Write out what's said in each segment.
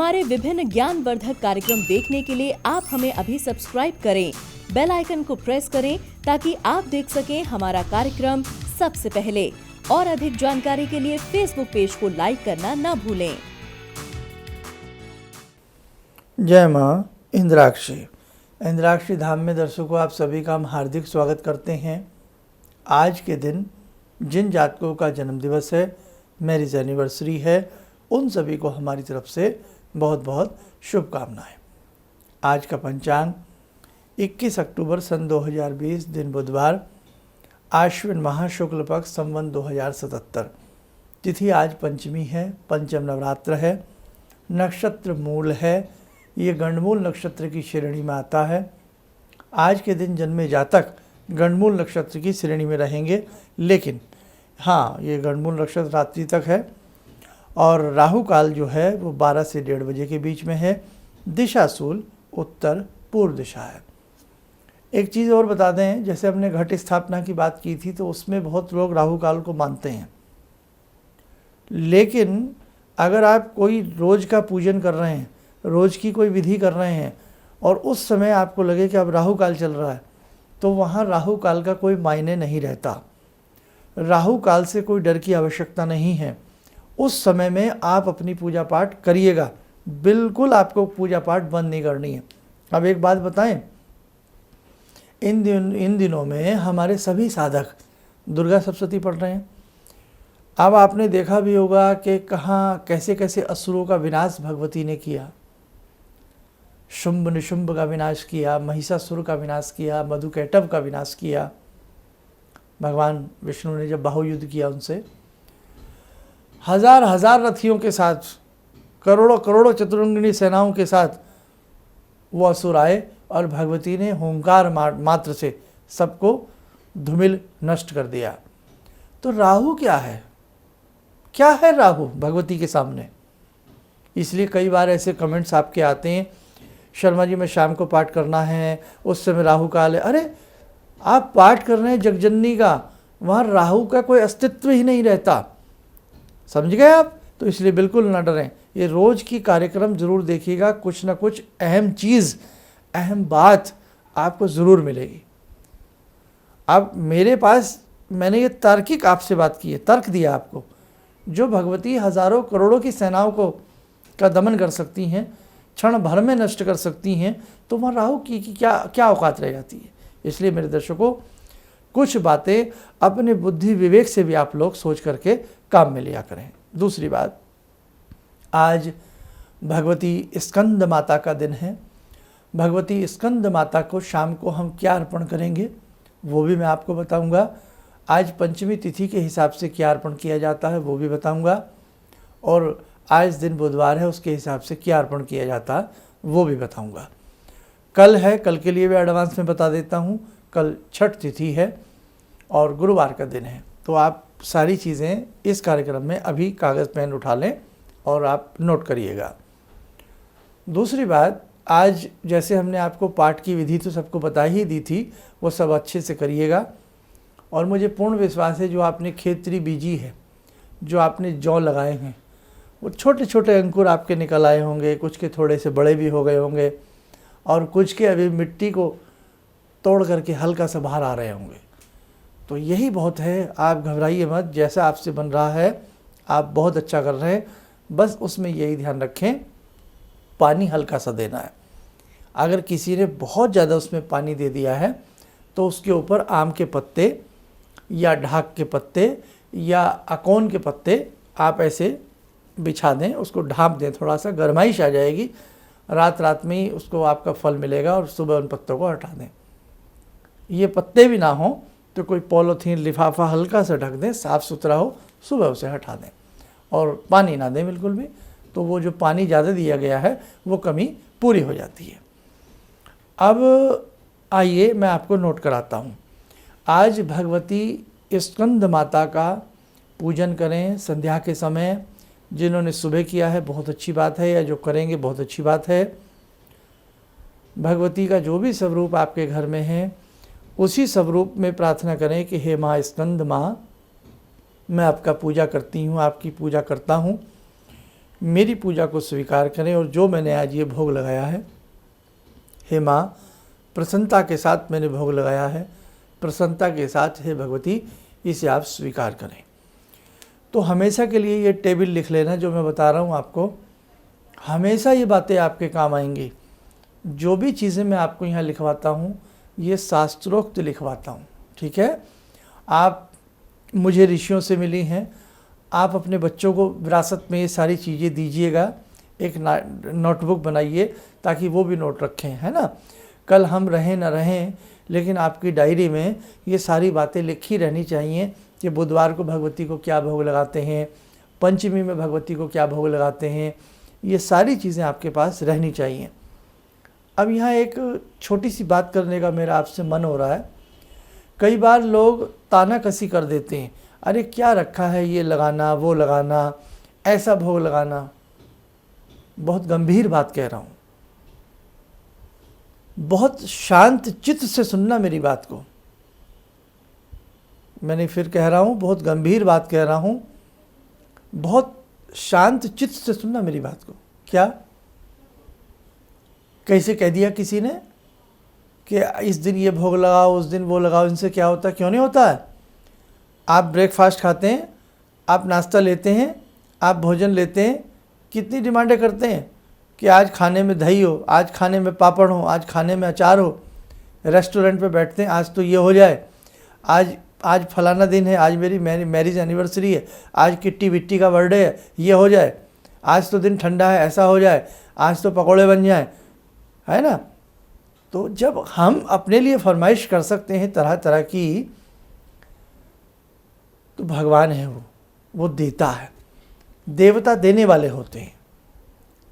हमारे विभिन्न ज्ञानवर्धक कार्यक्रम देखने के लिए आप हमें अभी सब्सक्राइब करें, बेल आइकन को प्रेस करें ताकि आप देख सकें हमारा कार्यक्रम सबसे पहले। और अधिक जानकारी के लिए फेसबुक पेज को लाइक करना न भूलें। जय माँ इंद्राक्षी। इंद्राक्षी धाम में दर्शकों आप सभी का हम हार्दिक स्वागत करते हैं। आज के दिन जिन जातकों का जन्मदिवस है, मैरिज एनिवर्सरी है, उन सभी को हमारी तरफ से बहुत बहुत शुभकामनाएं। आज का पंचांग 21 अक्टूबर सन 2020 दिन बुधवार, आश्विन माह शुक्ल पक्ष संवत 2077। तिथि आज पंचमी है, पंचम नवरात्र है, नक्षत्र मूल है, ये गंडमूल नक्षत्र की श्रेणी में आता है। आज के दिन जन्मे जातक गंडमूल नक्षत्र की श्रेणी में रहेंगे, लेकिन हाँ, ये गंडमूल नक्षत्र रात्रि तक है और राहु काल जो है वो 12 से 1:30 बजे के बीच में है। दिशा शूल उत्तर पूर्व दिशा है। एक चीज़ और बता दें, जैसे हमने घट स्थापना की बात की थी तो उसमें बहुत लोग राहु काल को मानते हैं, लेकिन अगर आप कोई रोज़ का पूजन कर रहे हैं, रोज़ की कोई विधि कर रहे हैं और उस समय आपको लगे कि अब राहु काल चल रहा है, तो वहाँ राहु काल का कोई मायने नहीं रहता। राहु काल से कोई डर की आवश्यकता नहीं है। उस समय में आप अपनी पूजा पाठ करिएगा, बिल्कुल आपको पूजा पाठ बंद नहीं करनी है। अब एक बात बताएं, इन दिनों में हमारे सभी साधक दुर्गा सप्तशती पढ़ रहे हैं। अब आपने देखा भी होगा कि कहाँ कैसे कैसे असुरों का विनाश भगवती ने किया। शुंभ निशुंभ का विनाश किया, महिषासुर का विनाश किया, मधुकैटभ का विनाश किया। भगवान विष्णु ने जब बाहुयुद्ध किया उनसे, हजार हजार रथियों के साथ, करोड़ों करोड़ों चतुरंगिणी सेनाओं के साथ वो असुर आए और भगवती ने होंकार मात्र से सबको धूमिल नष्ट कर दिया। तो राहु क्या है? क्या है राहु भगवती के सामने? इसलिए कई बार ऐसे कमेंट्स आपके आते हैं, शर्मा जी मैं शाम को पाठ करना है, उस समय राहु काल है। अरे आप पाठ कर रहे हैं जगजननी का, वहाँ राहु का कोई अस्तित्व ही नहीं रहता। समझ गए आप? तो इसलिए बिल्कुल ना डरें, ये रोज़ की कार्यक्रम ज़रूर देखिएगा, कुछ ना कुछ अहम चीज़, अहम बात आपको ज़रूर मिलेगी। अब मेरे पास मैंने ये तार्किक आपसे बात की है, तर्क दिया आपको। जो भगवती हज़ारों करोड़ों की सेनाओं को का दमन कर सकती हैं, क्षण भर में नष्ट कर सकती हैं, तो वहाँ राहु की क्या औकात रह जाती है। इसलिए मेरे दर्शकों, कुछ बातें अपने बुद्धि विवेक से भी आप लोग सोच करके काम में लिया करें। दूसरी बात, आज भगवती स्कंद माता का दिन है। भगवती स्कंद माता को शाम को हम क्या अर्पण करेंगे वो भी मैं आपको बताऊंगा। आज पंचमी तिथि के हिसाब से क्या अर्पण किया जाता है वो भी बताऊंगा, और आज दिन बुधवार है उसके हिसाब से क्या अर्पण किया जाता है वो भी बताऊंगा। कल है, कल के लिए भी एडवांस में बता देता हूँ, कल छठ तिथि है और गुरुवार का दिन है। तो आप सारी चीज़ें इस कार्यक्रम में अभी कागज़ पेन उठा लें और आप नोट करिएगा। दूसरी बात, आज जैसे हमने आपको पाठ की विधि तो सबको बता ही दी थी, वो सब अच्छे से करिएगा। और मुझे पूर्ण विश्वास है जो आपने खेतरी बीजी है, जो आपने जौ लगाए हैं, वो छोटे छोटे अंकुर आपके निकल आए होंगे, कुछ के थोड़े से बड़े भी हो गए होंगे और कुछ के अभी मिट्टी को तोड़ करके हल्का सा बाहर आ रहे होंगे। तो यही बहुत है, आप घबराइए मत, जैसा आपसे बन रहा है आप बहुत अच्छा कर रहे हैं। बस उसमें यही ध्यान रखें, पानी हल्का सा देना है। अगर किसी ने बहुत ज़्यादा उसमें पानी दे दिया है तो उसके ऊपर आम के पत्ते या ढाक के पत्ते या अकोन के पत्ते आप ऐसे बिछा दें, उसको ढाँप दें, थोड़ा सा गर्माइश आ जाएगी, रात में ही उसको आपका फल मिलेगा और सुबह उन पत्तों को हटा दें। ये पत्ते भी ना हों तो कोई पॉलीथीन लिफाफा हल्का सा ढक दें, साफ़ सुथरा हो, सुबह उसे हटा दें और पानी ना दें बिल्कुल भी। तो वो जो पानी ज़्यादा दिया गया है वो कमी पूरी हो जाती है। अब आइए मैं आपको नोट कराता हूँ। आज भगवती स्कंद माता का पूजन करें संध्या के समय। जिन्होंने सुबह किया है बहुत अच्छी बात है, या जो करेंगे बहुत अच्छी बात है। भगवती का जो भी स्वरूप आपके घर में है उसी स्वरूप में प्रार्थना करें कि हे माँ स्कंद माँ, मैं आपका पूजा करती हूँ, आपकी पूजा करता हूँ। मेरी पूजा को स्वीकार करें और जो मैंने आज ये भोग लगाया है, हे माँ प्रसन्नता के साथ मैंने भोग लगाया है, प्रसन्नता के साथ हे भगवती इसे आप स्वीकार करें। तो हमेशा के लिए ये टेबल लिख लेना जो मैं बता रहा हूँ आपको, हमेशा ये बातें आपके काम आएंगी। जो भी चीज़ें मैं आपको यहाँ लिखवाता हूँ ये शास्त्रोक्त लिखवाता हूँ, ठीक है। आप मुझे ऋषियों से मिली हैं, आप अपने बच्चों को विरासत में ये सारी चीज़ें दीजिएगा। एक नोटबुक बनाइए ताकि वो भी नोट रखें, है ना। कल हम रहें ना रहें लेकिन आपकी डायरी में ये सारी बातें लिखी रहनी चाहिए कि बुधवार को भगवती को क्या भोग लगाते हैं, पंचमी में भगवती को क्या भोग लगाते हैं, ये सारी चीज़ें आपके पास रहनी चाहिए। अब यहाँ एक छोटी सी बात करने का मेरा आपसे मन हो रहा है। कई बार लोग ताना कसी कर देते हैं, अरे क्या रखा है ये लगाना वो लगाना, ऐसा भोग लगाना। बहुत गंभीर बात कह रहा हूँ, बहुत शांत चित्त से सुनना मेरी बात को। मैंने फिर कह रहा हूँ, बहुत गंभीर बात कह रहा हूँ, बहुत शांत चित्त से सुनना मेरी बात को। क्या कैसे कह दिया किसी ने कि इस दिन ये भोग लगाओ उस दिन वो लगाओ, इनसे क्या होता है, क्यों नहीं होता है। आप ब्रेकफास्ट खाते हैं, आप नाश्ता लेते हैं, आप भोजन लेते हैं, कितनी डिमांडें करते हैं कि आज खाने में दही हो, आज खाने में पापड़ हो, आज खाने में अचार हो। रेस्टोरेंट पे बैठते हैं, आज तो ये हो जाए, आज फलाना दिन है, आज मेरी मैरिज एनिवर्सरी है, आज किट्टी बिट्टी का बर्थडे है, ये हो जाए, आज तो दिन ठंडा है, ऐसा हो जाए, आज तो पकौड़े बन जाए, है ना। तो जब हम अपने लिए फरमाइश कर सकते हैं तरह तरह की, तो भगवान है वो देता है, देवता देने वाले होते हैं।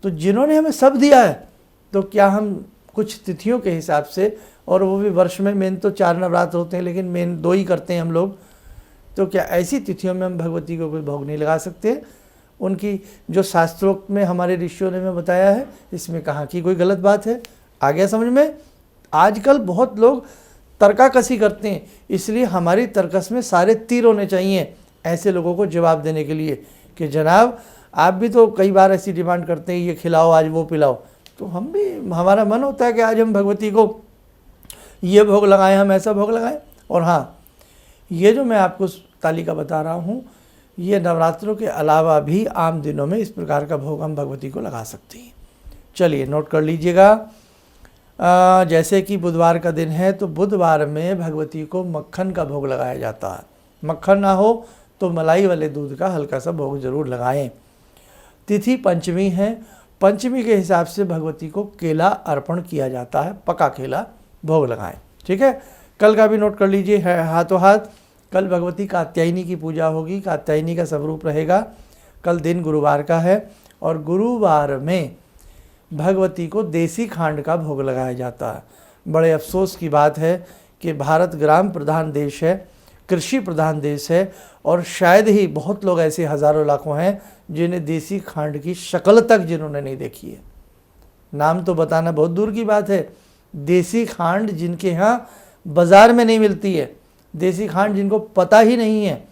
तो जिन्होंने हमें सब दिया है, तो क्या हम कुछ तिथियों के हिसाब से, और वो भी वर्ष में मेन तो 4 नवरात्र होते हैं लेकिन मेन 2 ही करते हैं हम लोग, तो क्या ऐसी तिथियों में हम भगवती को कोई भोग नहीं लगा सकते। उनकी जो शास्त्रोक्त में हमारे ऋषियों ने हमें बताया है, इसमें कहाँ की कोई गलत बात है। आ गया समझ में। आजकल बहुत लोग तर्काकसी करते हैं, इसलिए हमारी तर्कस में सारे तीर होने चाहिए ऐसे लोगों को जवाब देने के लिए कि जनाब आप भी तो कई बार ऐसी डिमांड करते हैं, ये खिलाओ आज वो पिलाओ। तो हम भी, हमारा मन होता है कि आज हम भगवती को ये भोग लगाएं, हम ऐसा भोग लगाएं। और हाँ, ये जो मैं आपको तालिका बता रहा हूँ, ये नवरात्रों के अलावा भी आम दिनों में इस प्रकार का भोग हम भगवती को लगा सकते हैं। चलिए नोट कर लीजिएगा। जैसे कि बुधवार का दिन है, तो बुधवार में भगवती को मक्खन का भोग लगाया जाता है। मक्खन ना हो तो मलाई वाले दूध का हल्का सा भोग जरूर लगाएं। तिथि पंचमी है, पंचमी के हिसाब से भगवती को केला अर्पण किया जाता है, पका केला भोग लगाएं, ठीक है। कल का भी नोट कर लीजिए, है हाथों हाथ। कल भगवती कात्यायनी की पूजा होगी, कात्यायनी का स्वरूप रहेगा। कल दिन गुरुवार का है और गुरुवार में भगवती को देसी खांड का भोग लगाया जाता है। बड़े अफसोस की बात है कि भारत ग्राम प्रधान देश है, कृषि प्रधान देश है, और शायद ही बहुत लोग ऐसे हज़ारों लाखों हैं जिन्हें देसी खांड की शक्ल तक जिन्होंने नहीं देखी है। नाम तो बताना बहुत दूर की बात है। देसी खांड जिनके यहाँ बाज़ार में नहीं मिलती है, देसी खांड जिनको पता ही नहीं है।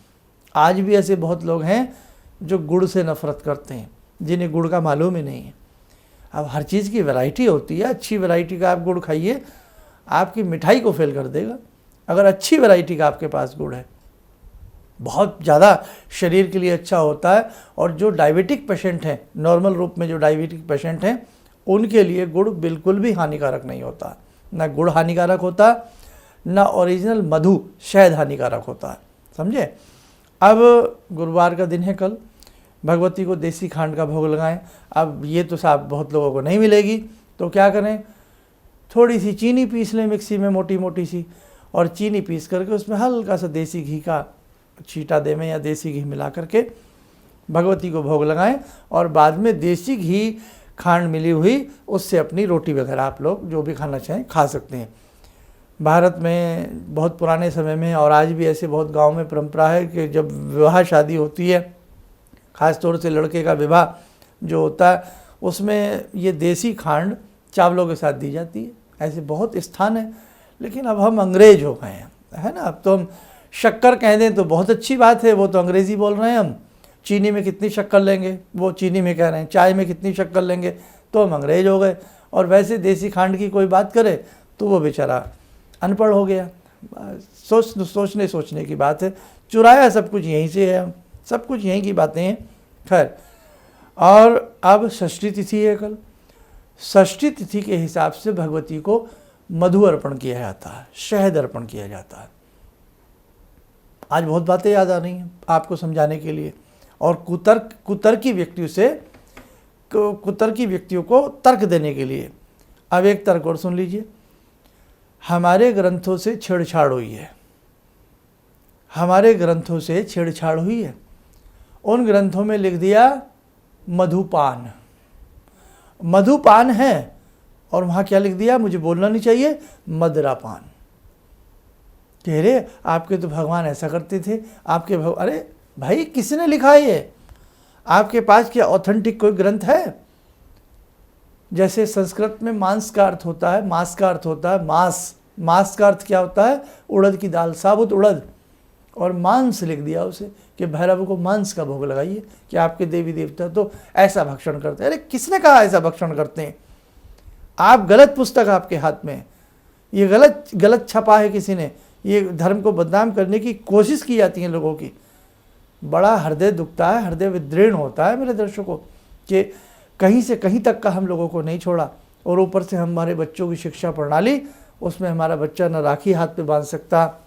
आज भी ऐसे बहुत लोग हैं जो गुड़ से नफ़रत करते हैं, जिन्हें गुड़ का मालूम ही नहीं है। अब हर चीज़ की वैरायटी होती है, अच्छी वैरायटी का आप गुड़ खाइए, आपकी मिठाई को फेल कर देगा। अगर अच्छी वैरायटी का आपके पास गुड़ है, बहुत ज़्यादा शरीर के लिए अच्छा होता है। और जो डायबिटिक पेशेंट हैं, नॉर्मल रूप में जो डायबिटिक पेशेंट हैं, उनके लिए गुड़ बिल्कुल भी हानिकारक नहीं होता। ना गुड़ हानिकारक होता, ना ओरिजिनल मधु शहद हानिकारक होता है, समझे। अब गुरुवार का दिन है कल, भगवती को देसी खांड का भोग लगाएं। अब ये तो साहब बहुत लोगों को नहीं मिलेगी, तो क्या करें, थोड़ी सी चीनी पीस लें मिक्सी में, मोटी मोटी सी, और चीनी पीस करके उसमें हल्का सा देसी घी का छींटा देवें या देसी घी मिला करके भगवती को भोग लगाएं। और बाद में देसी घी खांड मिली हुई उससे अपनी रोटी वगैरह आप लोग जो भी खाना चाहें खा सकते हैं। भारत में बहुत पुराने समय में, और आज भी ऐसे बहुत गांव में परंपरा है कि जब विवाह शादी होती है, ख़ास तौर से लड़के का विवाह जो होता है, उसमें ये देसी खांड चावलों के साथ दी जाती है। ऐसे बहुत स्थान है, लेकिन अब हम अंग्रेज हो गए हैं, है ना। अब तो हम शक्कर कह दें तो बहुत अच्छी बात है, वो तो अंग्रेज़ी बोल रहे हैं हम। चीनी में कितनी शक्कर लेंगे, वो चीनी में कह रहे हैं चाय में कितनी शक्कर लेंगे, तो हम अंग्रेज हो गए। और वैसे देसी खांड की कोई बात करे तो वो बेचारा अनपढ़ हो गया। सोचने की बात है, चुराया सब कुछ यहीं से है, सब कुछ यहीं की बातें हैं। खैर, और अब षष्ठी तिथि है कल। षष्ठी तिथि के हिसाब से भगवती को मधु अर्पण किया जाता है, शहद अर्पण किया जाता है। आज बहुत बातें याद आ रही हैं आपको समझाने के लिए, और कुतर्की व्यक्तियों को तर्क देने के लिए। अब एक तर्क और सुन लीजिए। हमारे ग्रंथों से छेड़छाड़ हुई है, हमारे ग्रंथों से छेड़छाड़ हुई है। उन ग्रंथों में लिख दिया मधुपान, मधुपान है, और वहाँ क्या लिख दिया, मुझे बोलना नहीं चाहिए, मदरापान। कह रहे आपके तो भगवान ऐसा करते थे, आपके अरे भाई किसने लिखा है ये? आपके पास क्या ऑथेंटिक कोई ग्रंथ है? जैसे संस्कृत में मांस का अर्थ होता है, मांस का अर्थ होता है मांस, मांस का अर्थ क्या होता है, उड़द की दाल, साबुत उड़द, और मांस लिख दिया उसे कि भैरव को मांस का भोग लगाइए, कि आपके देवी देवता तो ऐसा भक्षण करते हैं। अरे किसने कहा ऐसा भक्षण करते हैं? आप गलत पुस्तक आपके हाथ में, ये गलत छपा है किसी ने, ये धर्म को बदनाम करने की कोशिश की जाती है लोगों की। बड़ा हृदय दुखता है, हृदय विदीर्ण होता है मेरे दर्शकों, कि कहीं से कहीं तक का हम लोगों को नहीं छोड़ा, और ऊपर से हमारे बच्चों की शिक्षा प्रणाली, उसमें हमारा बच्चा न राखी हाथ पे बांध सकता,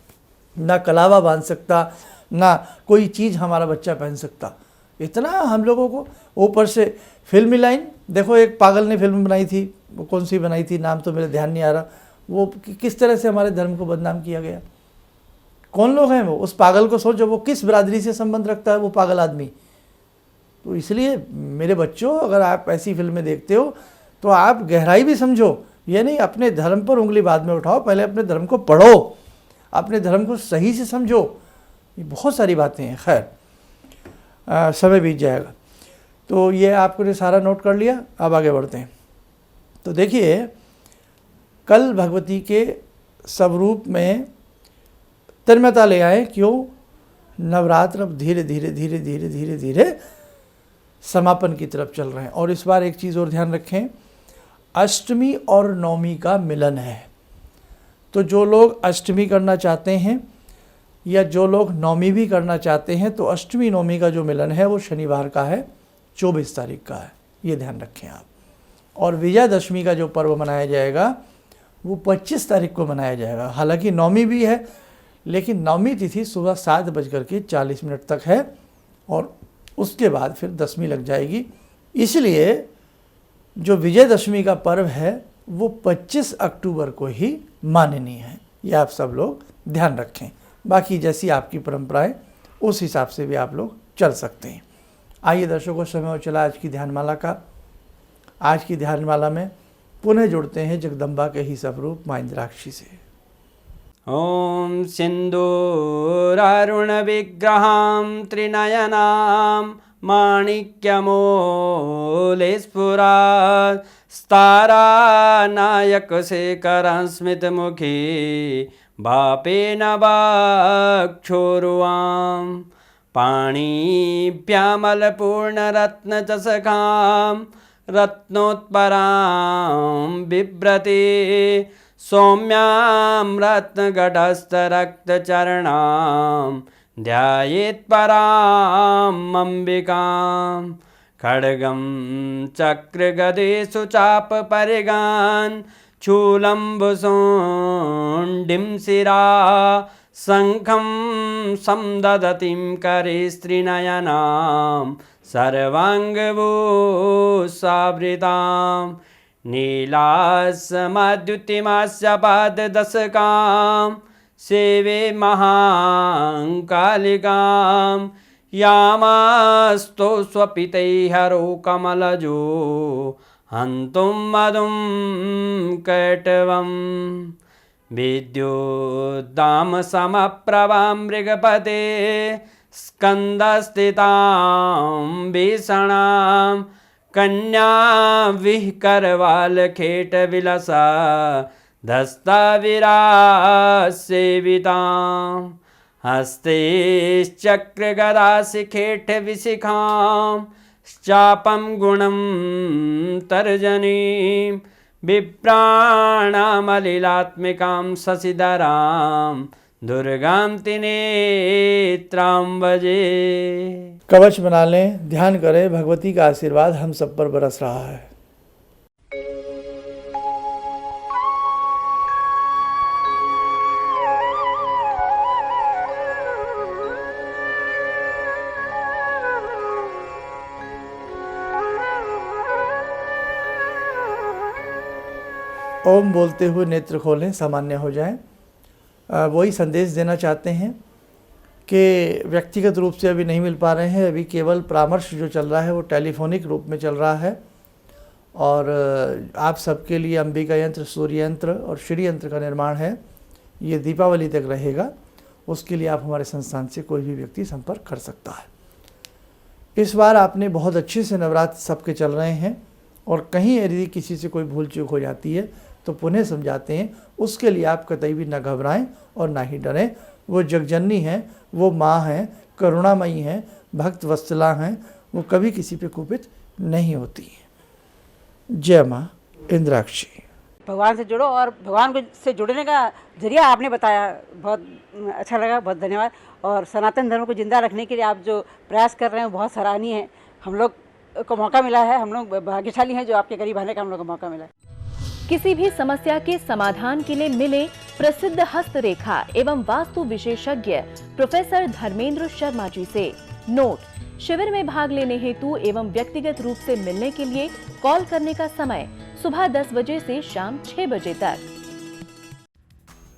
ना कलावा बांध सकता, ना कोई चीज़ हमारा बच्चा पहन सकता। इतना हम लोगों को, ऊपर से फिल्मी लाइन देखो, एक पागल ने फिल्म बनाई थी, वो कौन सी बनाई थी, नाम तो मेरे ध्यान नहीं आ रहा, वो किस तरह से हमारे धर्म को बदनाम किया गया। कौन लोग हैं वो? उस पागल को सोचो, वो किस बिरादरी से संबंध रखता है वो पागल आदमी। तो इसलिए मेरे बच्चों, अगर आप ऐसी फिल्में देखते हो तो आप गहराई भी समझो, ये नहीं अपने धर्म पर उंगली बाद में उठाओ, पहले अपने धर्म को पढ़ो, अपने धर्म को सही से समझो। ये बहुत सारी बातें हैं। खैर, समय बीत जाएगा, तो ये आपने सारा नोट कर लिया। अब आगे बढ़ते हैं। तो देखिए, कल भगवती के स्वरूप में तन्मयता ले आए। क्यों? नवरात्र अब धीरे धीरे धीरे धीरे धीरे धीरे समापन की तरफ चल रहे हैं। और इस बार एक चीज़ और ध्यान रखें, अष्टमी और नवमी का मिलन है। तो जो लोग अष्टमी करना चाहते हैं या जो लोग नवमी भी करना चाहते हैं, तो अष्टमी नवमी का जो मिलन है वो शनिवार का है, 24 तारीख का है, ये ध्यान रखें आप। और विजयादशमी का जो पर्व मनाया जाएगा वो 25 तारीख को मनाया जाएगा। हालांकि नवमी भी है, लेकिन नवमी तिथि सुबह 7:40 तक है, और उसके बाद फिर दशमी लग जाएगी। इसलिए जो विजयदशमी का पर्व है वो 25 अक्टूबर को ही माननीय है। ये आप सब लोग ध्यान रखें। बाकी जैसी आपकी परंपराएं, उस हिसाब से भी आप लोग चल सकते हैं। आइए दर्शकों, समय हो चला आज की ध्यानमाला का। आज की ध्यानमाला में पुनः जुड़ते हैं जगदम्बा के ही स्वरूप माँ इंद्राक्षी से। ॐ सिन्दूरारुण विग्रहां त्रिनयनां माणिक्यमूले स्फुरात् स्तारानायकशेखरं स्मितमुखी बापेन वक्षोरुवां पाणिभ्यामलपूर्णरत्नचषकां रत्नोत्परां बिभ्रति सौम्यां रत्नघटस्थरक्तचरणां ध्यायेत्पराम् अम्बिकां खड्गं चक्रगदेषु चापपरिगान् शूलम्बुशुण्डिं शिरा शङ्खं संदधतीं करे स्त्रीनयनां सर्वाङ्गभूषावृतां नीलासमद्युतिमास्य पाददशकां सेवे महाकालिकां यामास्तो स्वपितैहरो कमलजो हन्तुं मधुं कैटवं विद्युद्दामसमप्रभां मृगपते स्कन्दस्थितां भीषणां कन्या विहकरवालखेटविलसा धस्ताविरासेवितां हस्तैश्चक्रगदाशिखेट्विशिखां चापं गुणं तर्जनीं विप्राणामलिलात्मिकां शशिधरां दुर्गां त्रिनेत्रां भजे। कवच बना लें, ध्यान करें, भगवती का आशीर्वाद हम सब पर बरस रहा है। ओम बोलते हुए नेत्र खोलें, सामान्य हो जाएं। वही संदेश देना चाहते हैं कि व्यक्तिगत रूप से अभी नहीं मिल पा रहे हैं, अभी केवल परामर्श जो चल रहा है वो टेलीफोनिक रूप में चल रहा है। और आप सबके लिए अंबिका यंत्र, सूर्य यंत्र और श्री यंत्र का निर्माण है, ये दीपावली तक रहेगा। उसके लिए आप हमारे संस्थान से कोई भी व्यक्ति संपर्क कर सकता है। इस बार आपने बहुत अच्छे से नवरात्र सबके चल रहे हैं, और कहीं यदि किसी से कोई भूल चूक हो जाती है तो पुनः समझाते हैं। उसके लिए आप कतई भी न घबराएं और ना ही डरें। वो जगजननी हैं, वो माँ हैं, करुणामयी हैं, भक्त वत्सला हैं, वो कभी किसी पे कुपित नहीं होती हैं। जय माँ इंद्राक्षी। भगवान से जुड़ो, और भगवान को से जुड़ने का जरिया आपने बताया, बहुत अच्छा लगा, बहुत धन्यवाद। और सनातन धर्म को जिंदा रखने के लिए आप जो प्रयास कर रहे हैं वो बहुत सराहनीय है। हम लोग को मौका मिला है, हम लोग भाग्यशाली हैं जो आपके करीब आने का हम लोग को मौका मिला है। किसी भी समस्या के समाधान के लिए मिले प्रसिद्ध हस्तरेखा एवं वास्तु विशेषज्ञ प्रोफेसर धर्मेंद्र शर्मा जी से। नोट: शिविर में भाग लेने हेतु एवं व्यक्तिगत रूप से मिलने के लिए कॉल करने का समय सुबह 10 बजे से शाम 6 बजे तक।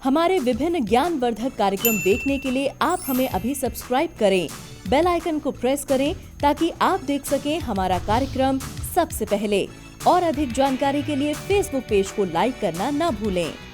हमारे विभिन्न ज्ञानवर्धक कार्यक्रम देखने के लिए आप हमें अभी सब्सक्राइब करें, बेल आइकन को प्रेस करें ताकि आप देख सकें हमारा कार्यक्रम सबसे पहले। और अधिक जानकारी के लिए फेसबुक पेज को लाइक करना न भूलें।